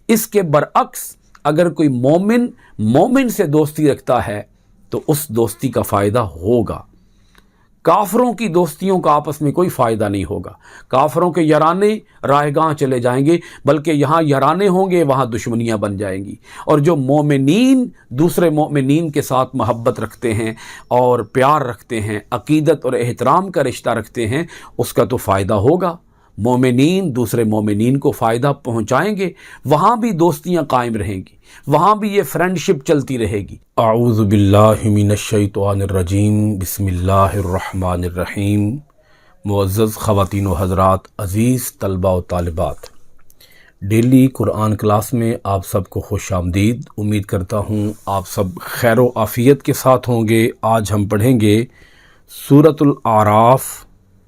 اس کے برعکس اگر کوئی مومن سے دوستی رکھتا ہے تو اس دوستی کا فائدہ ہوگا۔ کافروں کی دوستیوں کا آپس میں کوئی فائدہ نہیں ہوگا۔ کافروں کے یارانے راہ گاہ چلے جائیں گے، بلکہ یہاں یارانے ہوں گے، وہاں دشمنیاں بن جائیں گی۔ اور جو مومنین دوسرے مومنین کے ساتھ محبت رکھتے ہیں اور پیار رکھتے ہیں، عقیدت اور احترام کا رشتہ رکھتے ہیں، اس کا تو فائدہ ہوگا۔ مومنین دوسرے مومنین کو فائدہ پہنچائیں گے، وہاں بھی دوستیاں قائم رہیں گی، وہاں بھی یہ فرینڈشپ چلتی رہے گی۔ اعوذ باللہ من الشیطان الرجیم، بسم اللہ الرحمن الرحیم۔ معزز خواتین و حضرات، عزیز طلباء و طالبات، ڈیلی قرآن کلاس میں آپ سب کو خوش آمدید۔ امید کرتا ہوں آپ سب خیر و عافیت کے ساتھ ہوں گے۔ آج ہم پڑھیں گے سورۃ الاعراف،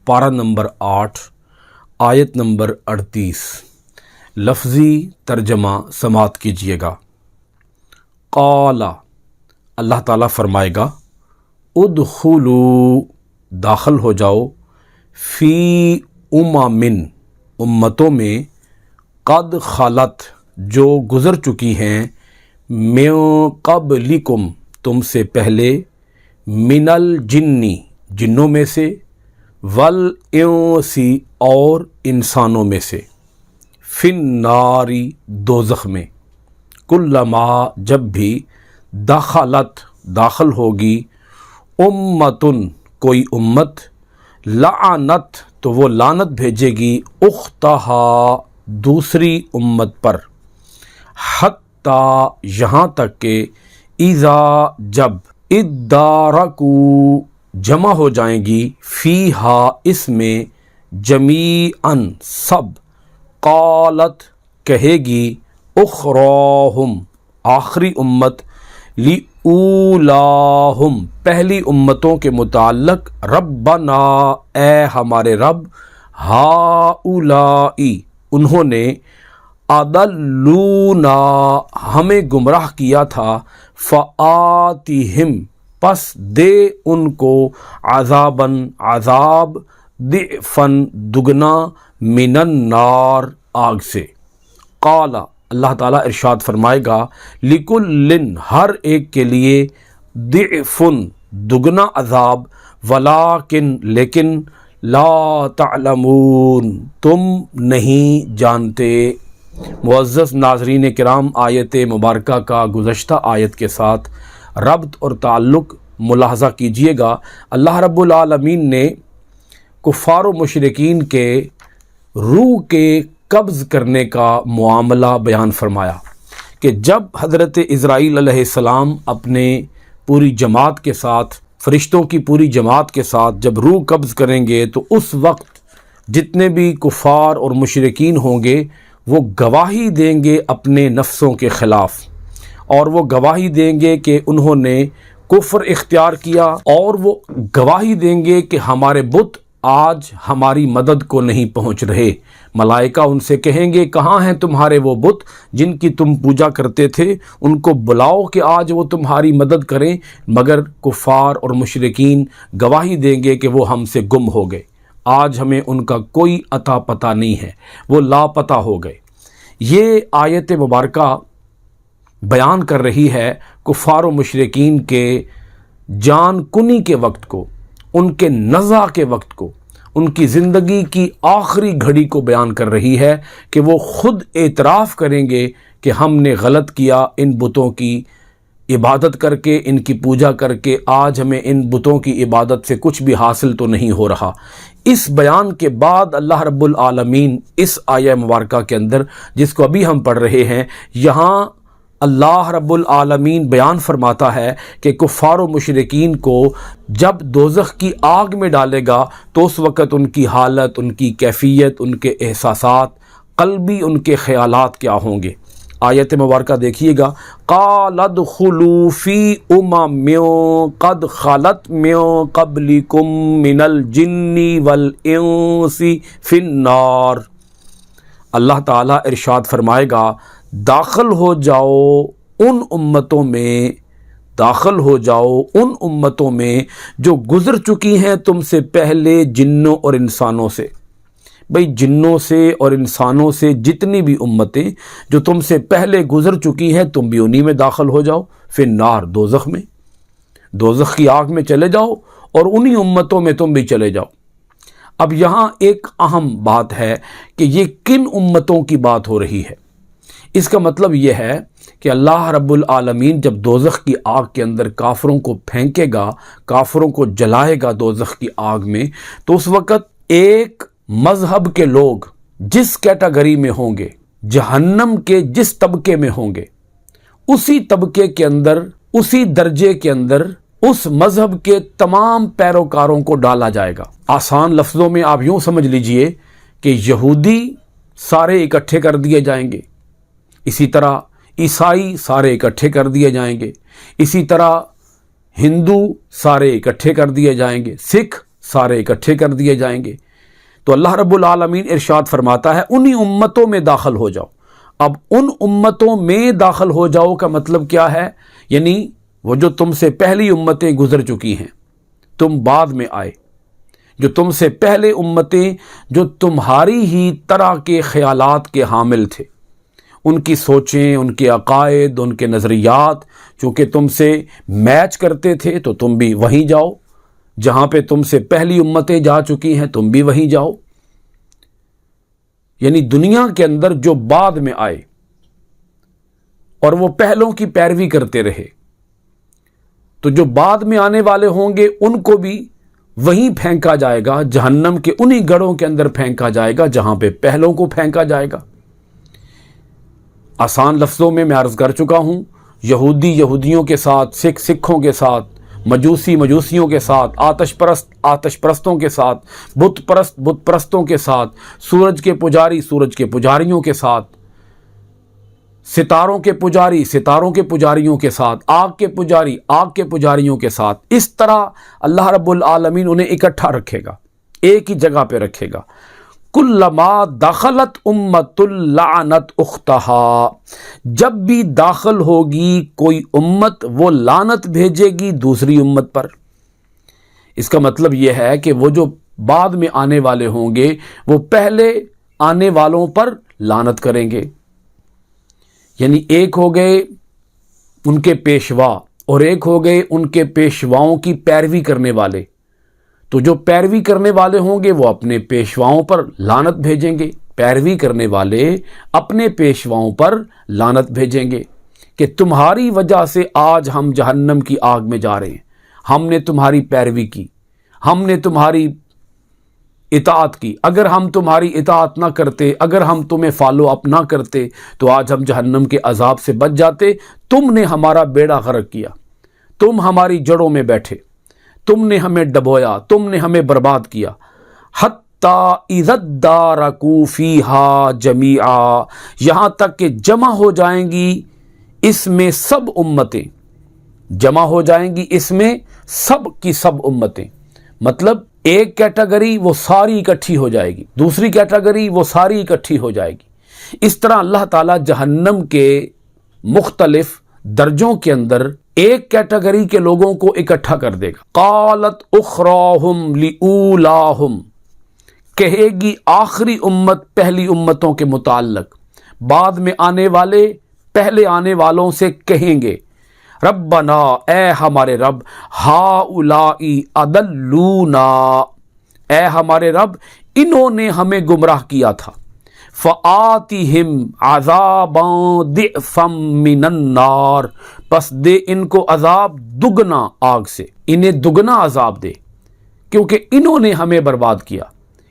پارہ نمبر 8، آیت نمبر 38۔ لفظی ترجمہ سماعت کیجئے گا۔ قال، اللہ تعالیٰ فرمائے گا، ادخلوا، داخل ہو جاؤ، فی امم، امتوں میں، قد خلت، جو گزر چکی ہیں، من قبلکم، تم سے پہلے، من الجن، جنوں میں سے، والانس، اور انسانوں میں سے، فی النار، دوزخ میں، کلما، جب بھی، دخلت، داخل ہوگی، امتن، کوئی امت، لعنت، تو وہ لعنت بھیجے گی، اختہا، دوسری امت پر، حتی، یہاں تک کہ، اذا، جب، ادارکو، جمع ہو جائیں گی، فیہا، اس میں، جمیعاً، سب، قالت، کہے گی، اخراہم، آخری امت، لأولاہم، پہلی امتوں کے متعلق، ربنا، اے ہمارے رب، ہؤلائی، انہوں نے، اضلونا، ہمیں گمراہ کیا تھا، فآتہم، پس دے ان کو، عذاباً، عذاب، ضعفاً، دگنا، من النار، آگ سے۔ قال، اللہ تعالیٰ ارشاد فرمائے گا، لکل، ہر ایک کے لیے، ضعف، دگنا عذاب، ولیکن، لیکن، لا تعلمون، تم نہیں جانتے۔ معزز ناظرین کرام، آیت مبارکہ کا گزشتہ آیت کے ساتھ ربط اور تعلق ملاحظہ کیجئے گا۔ اللہ رب العالمین نے کفار و مشرکین کے روح کے قبض کرنے کا معاملہ بیان فرمایا کہ جب حضرت اسرائیل علیہ السلام اپنے پوری جماعت کے ساتھ، فرشتوں کی پوری جماعت کے ساتھ جب روح قبض کریں گے تو اس وقت جتنے بھی کفار اور مشرکین ہوں گے وہ گواہی دیں گے اپنے نفسوں کے خلاف، اور وہ گواہی دیں گے کہ انہوں نے کفر اختیار کیا، اور وہ گواہی دیں گے کہ ہمارے بت آج ہماری مدد کو نہیں پہنچ رہے۔ ملائکہ ان سے کہیں گے، کہاں ہیں تمہارے وہ بت جن کی تم پوجا کرتے تھے، ان کو بلاؤ کہ آج وہ تمہاری مدد کریں۔ مگر کفار اور مشرکین گواہی دیں گے کہ وہ ہم سے گم ہو گئے، آج ہمیں ان کا کوئی اتا پتہ نہیں ہے، وہ لاپتہ ہو گئے۔ یہ آیت مبارکہ بیان کر رہی ہے کفار و مشرکین کے جان کنی کے وقت کو، ان کے نزع کے وقت کو، ان کی زندگی کی آخری گھڑی کو بیان کر رہی ہے کہ وہ خود اعتراف کریں گے کہ ہم نے غلط کیا، ان بتوں کی عبادت کر کے، ان کی پوجا کر کے، آج ہمیں ان بتوں کی عبادت سے کچھ بھی حاصل تو نہیں ہو رہا۔ اس بیان کے بعد اللہ رب العالمین اس آیہ مبارکہ کے اندر، جس کو ابھی ہم پڑھ رہے ہیں، یہاں اللہ رب العالمین بیان فرماتا ہے کہ کفار و مشرکین کو جب دوزخ کی آگ میں ڈالے گا تو اس وقت ان کی حالت، ان کی کیفیت، ان کے احساسات، قلبی ان کے خیالات کیا ہوں گے۔ آیت مبارکہ دیکھیے گا، قال ادخلوا فی امم قد خلت من قبلکم من الجن والانس فی النار۔ اللہ تعالیٰ ارشاد فرمائے گا، داخل ہو جاؤ ان امتوں میں، داخل ہو جاؤ ان امتوں میں جو گزر چکی ہیں تم سے پہلے، جنوں اور انسانوں سے، بھئی جنوں سے اور انسانوں سے جتنی بھی امتیں جو تم سے پہلے گزر چکی ہیں تم بھی انہی میں داخل ہو جاؤ، فی النار، دوزخ میں، دوزخ کی آگ میں چلے جاؤ اور انہی امتوں میں تم بھی چلے جاؤ۔ اب یہاں ایک اہم بات ہے کہ یہ کن امتوں کی بات ہو رہی ہے۔ اس کا مطلب یہ ہے کہ اللہ رب العالمین جب دوزخ کی آگ کے اندر کافروں کو پھینکے گا، کافروں کو جلائے گا دوزخ کی آگ میں، تو اس وقت ایک مذہب کے لوگ جس کیٹیگری میں ہوں گے، جہنم کے جس طبقے میں ہوں گے، اسی طبقے کے اندر، اسی درجے کے اندر اس مذہب کے تمام پیروکاروں کو ڈالا جائے گا۔ آسان لفظوں میں آپ یوں سمجھ لیجئے کہ یہودی سارے اکٹھے کر دیے جائیں گے، اسی طرح عیسائی سارے اکٹھے کر دیے جائیں گے، اسی طرح ہندو سارے اکٹھے کر دیے جائیں گے، سکھ سارے اکٹھے کر دیے جائیں گے۔ تو اللہ رب العالمین ارشاد فرماتا ہے انہی امتوں میں داخل ہو جاؤ۔ اب ان امتوں میں داخل ہو جاؤ کا مطلب کیا ہے؟ یعنی وہ جو تم سے پہلی امتیں گزر چکی ہیں، تم بعد میں آئے، جو تم سے پہلے امتیں جو تمہاری ہی طرح کے خیالات کے حامل تھے، ان کی سوچیں، ان کے عقائد، ان کے نظریات چونکہ تم سے میچ کرتے تھے تو تم بھی وہیں جاؤ، جہاں پہ تم سے پہلی امتیں جا چکی ہیں تم بھی وہیں جاؤ۔ یعنی دنیا کے اندر جو بعد میں آئے اور وہ پہلوں کی پیروی کرتے رہے، تو جو بعد میں آنے والے ہوں گے ان کو بھی وہیں پھینکا جائے گا، جہنم کے انہی گڑھوں کے اندر پھینکا جائے گا جہاں پہ پہلوں کو پھینکا جائے گا۔ آسان لفظوں میں عرض کر چکا ہوں، یہودی یہودیوں کے ساتھ، سکھ سکھوں کے ساتھ، مجوسی مجوسیوں کے ساتھ، آتش پرست آتش پرستوں کے ساتھ، بت پرست بت پرستوں کے ساتھ، سورج کے پجاری سورج کے پجاریوں کے ساتھ، ستاروں کے پجاری ستاروں کے پجاریوں کے ساتھ، آگ کے پجاری آگ کے پجاریوں کے ساتھ، اس طرح اللہ رب العالمین انہیں اکٹھا رکھے گا، ایک ہی جگہ پہ رکھے گا۔ کلما دخلت امت لعنت اختہا، جب بھی داخل ہوگی کوئی امت وہ لعنت بھیجے گی دوسری امت پر۔ اس کا مطلب یہ ہے کہ وہ جو بعد میں آنے والے ہوں گے وہ پہلے آنے والوں پر لعنت کریں گے۔ یعنی ایک ہو گئے ان کے پیشوا اور ایک ہو گئے ان کے پیشواؤں کی پیروی کرنے والے، تو جو پیروی کرنے والے ہوں گے وہ اپنے پیشواؤں پر لعنت بھیجیں گے، پیروی کرنے والے اپنے پیشواؤں پر لعنت بھیجیں گے کہ تمہاری وجہ سے آج ہم جہنم کی آگ میں جا رہے ہیں، ہم نے تمہاری پیروی کی، ہم نے تمہاری اطاعت کی، اگر ہم تمہاری اطاعت نہ کرتے، اگر ہم تمہیں فالو اپ نہ کرتے تو آج ہم جہنم کے عذاب سے بچ جاتے۔ تم نے ہمارا بیڑا غرق کیا، تم ہماری جڑوں میں بیٹھے، تم نے ہمیں ڈبویا، تم نے ہمیں برباد کیا۔ حتی اذا ادارکوا فیہا جمیعا، یہاں تک کہ جمع ہو جائیں گی اس میں سب امتیں، جمع ہو جائیں گی اس میں سب کی سب امتیں۔ مطلب ایک کیٹیگری وہ ساری اکٹھی ہو جائے گی، دوسری کیٹیگری وہ ساری اکٹھی ہو جائے گی۔ اس طرح اللہ تعالیٰ جہنم کے مختلف درجوں کے اندر ایک کیٹیگری کے لوگوں کو اکٹھا کر دے گا۔ قالت اخراہم لأولاہم، کہے گی آخری امت پہلی امتوں کے متعلق، بعد میں آنے والے پہلے آنے والوں سے کہیں گے ربنا، اے ہمارے رب، ہؤلاء اضلونا، اے ہمارے رب انہوں نے ہمیں گمراہ کیا تھا، فآتِہم عذابا ضعفا من النار، پس دے ان کو عذاب دگنا آگ سے، انہیں دگنا عذاب دے کیونکہ انہوں نے ہمیں برباد کیا۔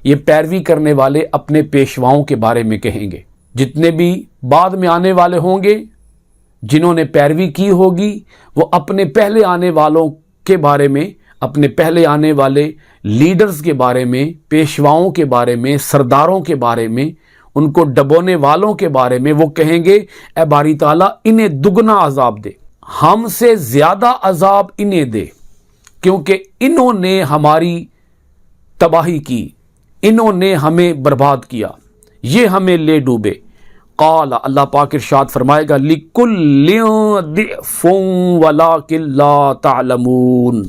یہ پیروی کرنے والے اپنے پیشواؤں کے بارے میں کہیں گے، جتنے بھی بعد میں آنے والے ہوں گے جنہوں نے پیروی کی ہوگی وہ اپنے پہلے آنے والوں کے بارے میں، اپنے پہلے آنے والے لیڈرز کے بارے میں، پیشواؤں کے بارے میں، سرداروں کے بارے میں، ان کو ڈبونے والوں کے بارے میں وہ کہیں گے اے باری تعالیٰ انہیں دگنا عذاب دے، ہم سے زیادہ عذاب انہیں دے، کیونکہ انہوں نے ہماری تباہی کی، انہوں نے ہمیں برباد کیا، یہ ہمیں لے ڈوبے۔ قال، اللہ پاک ارشاد فرمائے گا لِكُلٍّ ضِعْفٌ وَلَٰكِن لَّا تَعْلَمُونَ،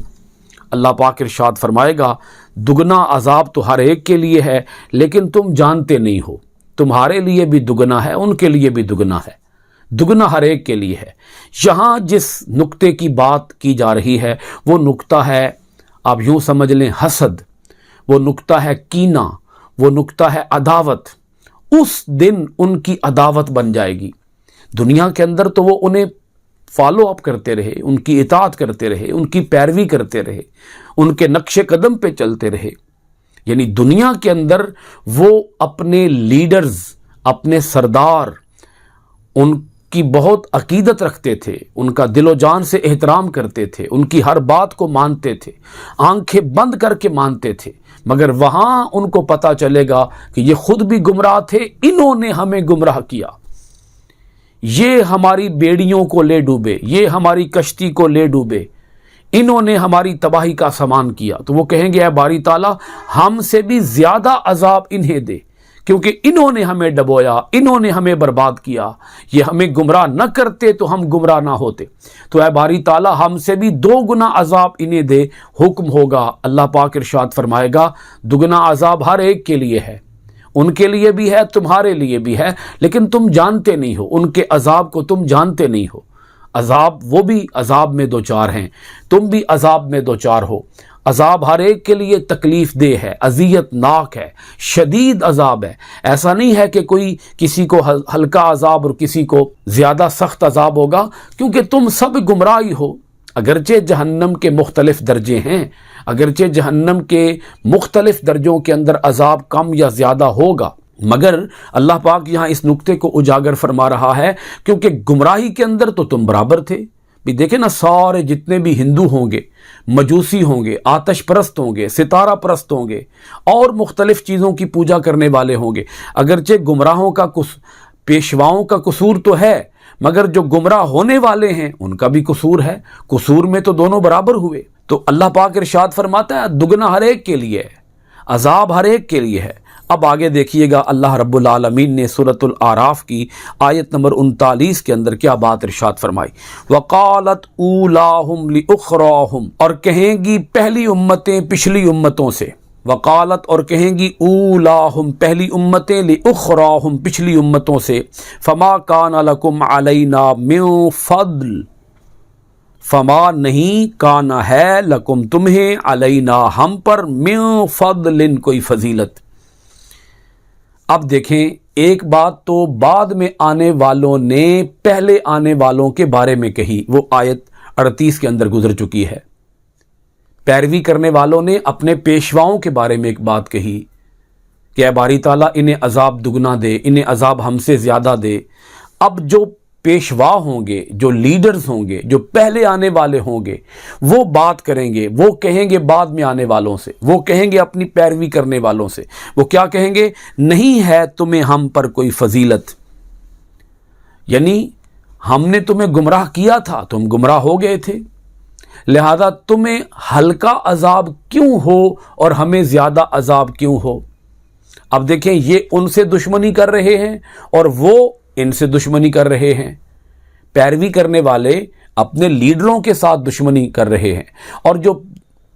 اللہ پاک ارشاد فرمائے گا دگنا عذاب تو ہر ایک کے لیے ہے لیکن تم جانتے نہیں ہو، تمہارے لیے بھی دگنا ہے، ان کے لیے بھی دگنا ہے، دگنا ہر ایک کے لیے ہے۔ یہاں جس نقطے کی بات کی جا رہی ہے وہ نقطہ ہے، آپ یوں سمجھ لیں، حسد، وہ نقطہ ہے کینہ، وہ نقطہ ہے عداوت۔ اس دن ان کی عداوت بن جائے گی۔ دنیا کے اندر تو وہ انہیں فالو اپ کرتے رہے، ان کی اطاعت کرتے رہے، ان کی پیروی کرتے رہے، ان کے نقش قدم پہ چلتے رہے، یعنی دنیا کے اندر وہ اپنے لیڈرز، اپنے سردار، ان کی بہت عقیدت رکھتے تھے، ان کا دل و جان سے احترام کرتے تھے، ان کی ہر بات کو مانتے تھے، آنکھیں بند کر کے مانتے تھے، مگر وہاں ان کو پتہ چلے گا کہ یہ خود بھی گمراہ تھے، انہوں نے ہمیں گمراہ کیا، یہ ہماری بیڑیوں کو لے ڈوبے، یہ ہماری کشتی کو لے ڈوبے، انہوں نے ہماری تباہی کا سامان کیا۔ تو وہ کہیں گے اے باری تعالیٰ ہم سے بھی زیادہ عذاب انہیں دے، کیونکہ انہوں نے ہمیں ڈبویا، انہوں نے ہمیں برباد کیا، یہ ہمیں گمراہ نہ کرتے تو ہم گمراہ نہ ہوتے۔ تو اے باری تعالیٰ ہم سے بھی 2 گنا عذاب انہیں دے، حکم ہوگا، اللہ پاک ارشاد فرمائے گا دگنا عذاب ہر ایک کے لیے ہے، ان کے لیے بھی ہے، تمہارے لیے بھی ہے، لیکن تم جانتے نہیں ہو، ان کے عذاب کو تم جانتے نہیں ہو۔ عذاب وہ بھی عذاب میں دوچار ہیں، تم بھی عذاب میں دوچار ہو۔ عذاب ہر ایک کے لیے تکلیف دہ ہے، اذیت ناک ہے، شدید عذاب ہے۔ ایسا نہیں ہے کہ کوئی کسی کو ہلکا عذاب اور کسی کو زیادہ سخت عذاب ہوگا، کیونکہ تم سب گمراہی ہو۔ اگرچہ جہنم کے مختلف درجے ہیں، اگرچہ جہنم کے مختلف درجوں کے اندر عذاب کم یا زیادہ ہوگا، مگر اللہ پاک یہاں اس نقطے کو اجاگر فرما رہا ہے کیونکہ گمراہی کے اندر تو تم برابر تھے۔ بھی دیکھیں نا، سارے جتنے بھی ہندو ہوں گے، مجوسی ہوں گے، آتش پرست ہوں گے، ستارہ پرست ہوں گے، اور مختلف چیزوں کی پوجا کرنے والے ہوں گے، اگرچہ گمراہوں کا پیشواؤں کا قصور تو ہے، مگر جو گمراہ ہونے والے ہیں ان کا بھی قصور ہے، قصور میں تو دونوں برابر ہوئے۔ تو اللہ پاک ارشاد فرماتا ہے دگنا ہر ایک کے لیے ہے، عذاب ہر ایک کے لیے ہے۔ اب آگے دیکھیے گا اللہ رب العالمین نے سورۃ الاعراف کی آیت نمبر 39 کے اندر کیا بات ارشاد فرمائی، وَقَالَتْ أُولَاهُمْ لِأُخْرَاهُمْ، اور کہیں گی پہلی امتیں پچھلی امتوں سے، وقالت اور کہیں گی اولاہم پہلی امتیں لِأُخْرَاهُمْ پچھلی امتوں سے، فما کان لکم علینا من فضل، فما نہیں کانا ہے لکم تمہیں علینا ہم پر من فضل کوئی فضیلت۔ اب دیکھیں ایک بات تو بعد میں آنے والوں نے پہلے آنے والوں کے بارے میں کہی، وہ آیت 38 کے اندر گزر چکی ہے۔ پیروی کرنے والوں نے اپنے پیشواؤں کے بارے میں ایک بات کہی کہ اے باری تعالیٰ انہیں عذاب دگنا دے، انہیں عذاب ہم سے زیادہ دے۔ اب جو پیشوا ہوں گے، جو لیڈرز ہوں گے، جو پہلے آنے والے ہوں گے، وہ بات کریں گے، وہ کہیں گے بعد میں آنے والوں سے، وہ کہیں گے اپنی پیروی کرنے والوں سے، وہ کیا کہیں گے؟ نہیں ہے تمہیں ہم پر کوئی فضیلت، یعنی ہم نے تمہیں گمراہ کیا تھا، تم گمراہ ہو گئے تھے، لہذا تمہیں ہلکا عذاب کیوں ہو اور ہمیں زیادہ عذاب کیوں ہو؟ اب دیکھیں یہ ان سے دشمنی کر رہے ہیں اور وہ ان سے دشمنی کر رہے ہیں۔ پیروی کرنے والے اپنے لیڈروں کے ساتھ دشمنی کر رہے ہیں، اور جو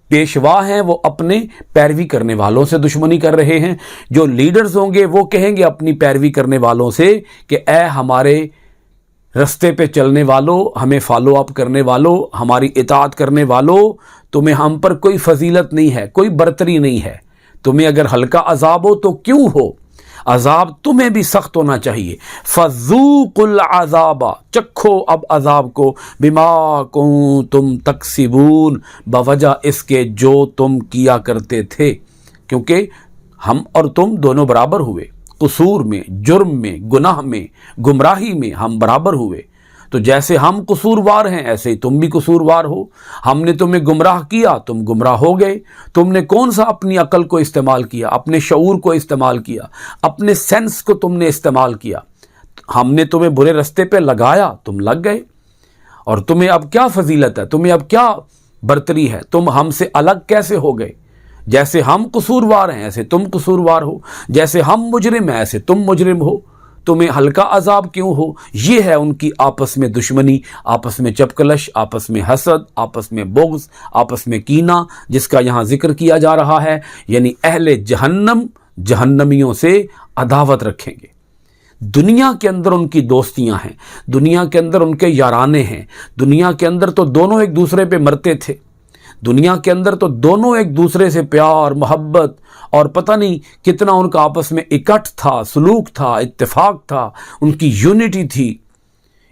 پیشوا ہیں وہ اپنے پیروی کرنے والوں سے دشمنی کر رہے ہیں۔ جو لیڈرز ہوں گے وہ کہیں گے اپنی پیروی کرنے والوں سے کہ اے ہمارے رستے پہ چلنے والوں، ہمیں فالو اپ کرنے والوں، ہماری اطاعت کرنے والوں، تمہیں ہم پر کوئی فضیلت نہیں ہے، کوئی برتری نہیں ہے، تمہیں اگر ہلکا عذاب ہو تو کیوں ہو، عذاب تمہیں بھی سخت ہونا چاہیے۔ فَذُوقُوا الْعَذَابَ، چکھو اب عذاب کو، بِمَا كُنتُمْ تَكْسِبُونَ، بوجہ اس کے جو تم کیا کرتے تھے، کیونکہ ہم اور تم دونوں برابر ہوئے، قصور میں، جرم میں، گناہ میں، گمراہی میں ہم برابر ہوئے۔ تو جیسے ہم قصوروار ہیں ایسے ہی تم بھی قصوروار ہو، ہم نے تمہیں گمراہ کیا، تم گمراہ ہو گئے۔ تم نے کون سا اپنی عقل کو استعمال کیا، اپنے شعور کو استعمال کیا، اپنے سینس کو تم نے استعمال کیا، ہم نے تمہیں برے رستے پہ لگایا، تم لگ گئے، اور تمہیں اب کیا فضیلت ہے، تمہیں اب کیا برتری ہے، تم ہم سے الگ کیسے ہو گئے؟ جیسے ہم قصوروار ہیں ایسے تم قصوروار ہو، جیسے ہم مجرم ہیں ایسے تم مجرم ہو۔ تمہیں ہلکا عذاب کیوں ہو؟ یہ ہے ان کی آپس میں دشمنی، آپس میں چپکلش، آپس میں حسد، آپس میں بغض، آپس میں کینہ، جس کا یہاں ذکر کیا جا رہا ہے۔ یعنی اہل جہنم جہنمیوں سے عداوت رکھیں گے۔ دنیا کے اندر ان کی دوستیاں ہیں، دنیا کے اندر ان کے یارانے ہیں، دنیا کے اندر تو دونوں ایک دوسرے پہ مرتے تھے، دنیا کے اندر تو دونوں ایک دوسرے سے پیار محبت اور پتہ نہیں کتنا ان کا آپس میں اکٹھ تھا، سلوک تھا، اتفاق تھا، ان کی یونٹی تھی،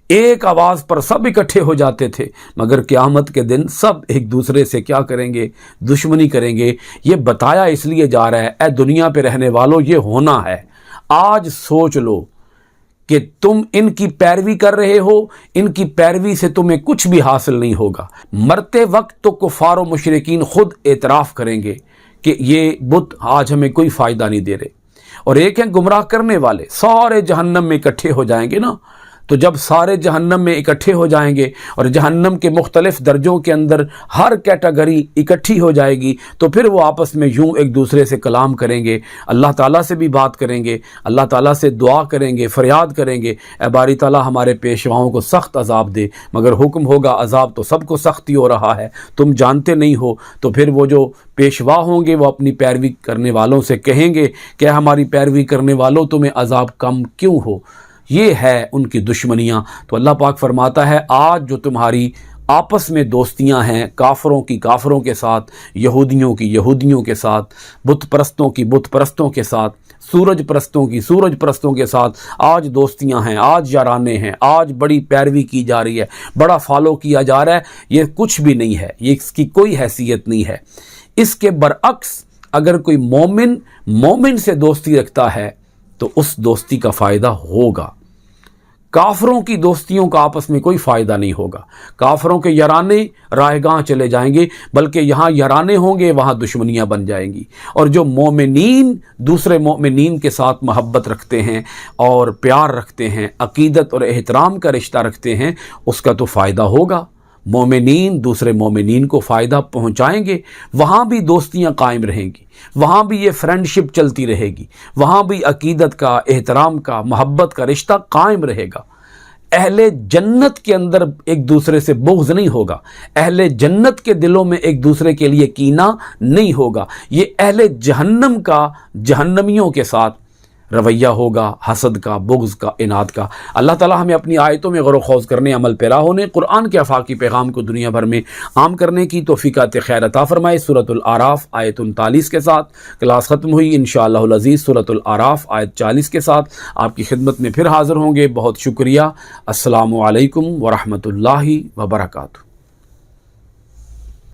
ایک آواز پر سب اکٹھے ہو جاتے تھے۔ مگر قیامت کے دن سب ایک دوسرے سے کیا کریں گے؟ دشمنی کریں گے۔ یہ بتایا اس لیے جا رہا ہے اے دنیا پہ رہنے والوں، یہ ہونا ہے۔ آج سوچ لو کہ تم ان کی پیروی کر رہے ہو، ان کی پیروی سے تمہیں کچھ بھی حاصل نہیں ہوگا۔ مرتے وقت تو کفار و مشرکین خود اعتراف کریں گے کہ یہ بت آج ہمیں کوئی فائدہ نہیں دے رہے۔ اور ایک ہیں گمراہ کرنے والے، سارے جہنم میں اکٹھے ہو جائیں گے نا۔ تو جب سارے جہنم میں اکٹھے ہو جائیں گے اور جہنم کے مختلف درجوں کے اندر ہر کیٹیگری اکٹھی ہو جائے گی، تو پھر وہ آپس میں یوں ایک دوسرے سے کلام کریں گے، اللہ تعالیٰ سے بھی بات کریں گے، اللہ تعالیٰ سے دعا کریں گے، فریاد کریں گے اے باری تعالیٰ ہمارے پیشواؤں کو سخت عذاب دے۔ مگر حکم ہوگا عذاب تو سب کو سختی ہو رہا ہے، تم جانتے نہیں ہو۔ تو پھر وہ جو پیشوا ہوں گے وہ اپنی پیروی کرنے والوں سے کہیں گے کہ ہماری پیروی کرنے والوں تمہیں عذاب کم کیوں ہو؟ یہ ہے ان کی دشمنیاں۔ تو اللہ پاک فرماتا ہے آج جو تمہاری آپس میں دوستیاں ہیں، کافروں کی کافروں کے ساتھ، یہودیوں کی یہودیوں کے ساتھ، بت پرستوں کی بت پرستوں کے ساتھ، سورج پرستوں کی سورج پرستوں کے ساتھ آج دوستیاں ہیں، آج یارانے ہیں، آج بڑی پیروی کی جا رہی ہے، بڑا فالو کیا جا رہا ہے۔ یہ کچھ بھی نہیں ہے، یہ اس کی کوئی حیثیت نہیں ہے۔ اس کے برعکس اگر کوئی مومن سے دوستی رکھتا ہے تو اس دوستی کا فائدہ ہوگا۔ کافروں کی دوستیوں کا آپس میں کوئی فائدہ نہیں ہوگا۔ کافروں کے یارانے رائے گاہ چلے جائیں گے، بلکہ یہاں یارانے ہوں گے وہاں دشمنیاں بن جائیں گی۔ اور جو مومنین دوسرے مومنین کے ساتھ محبت رکھتے ہیں اور پیار رکھتے ہیں، عقیدت اور احترام کا رشتہ رکھتے ہیں، اس کا تو فائدہ ہوگا۔ مومنین دوسرے مومنین کو فائدہ پہنچائیں گے، وہاں بھی دوستیاں قائم رہیں گی، وہاں بھی یہ فرینڈشپ چلتی رہے گی، وہاں بھی عقیدت کا، احترام کا، محبت کا رشتہ قائم رہے گا۔ اہل جنت کے اندر ایک دوسرے سے بغض نہیں ہوگا، اہل جنت کے دلوں میں ایک دوسرے کے لیے کینہ نہیں ہوگا۔ یہ اہل جہنم کا جہنمیوں کے ساتھ رویہ ہوگا، حسد کا، بغض کا، اناد کا۔ اللہ تعالیٰ ہمیں اپنی آیتوں میں غور و خوض کرنے، عمل پیرا ہونے، قرآن کے آفاقی پیغام کو دنیا بھر میں عام کرنے کی توفیقات خیر عطا فرمائے۔ سورۃ الاعراف آیت 39 کے ساتھ کلاس ختم ہوئی۔ انشاءاللہ العزیز سورۃ الاعراف آیت 40 کے ساتھ آپ کی خدمت میں پھر حاضر ہوں گے۔ بہت شکریہ۔ السلام علیکم ورحمۃ اللہ وبرکاتہ۔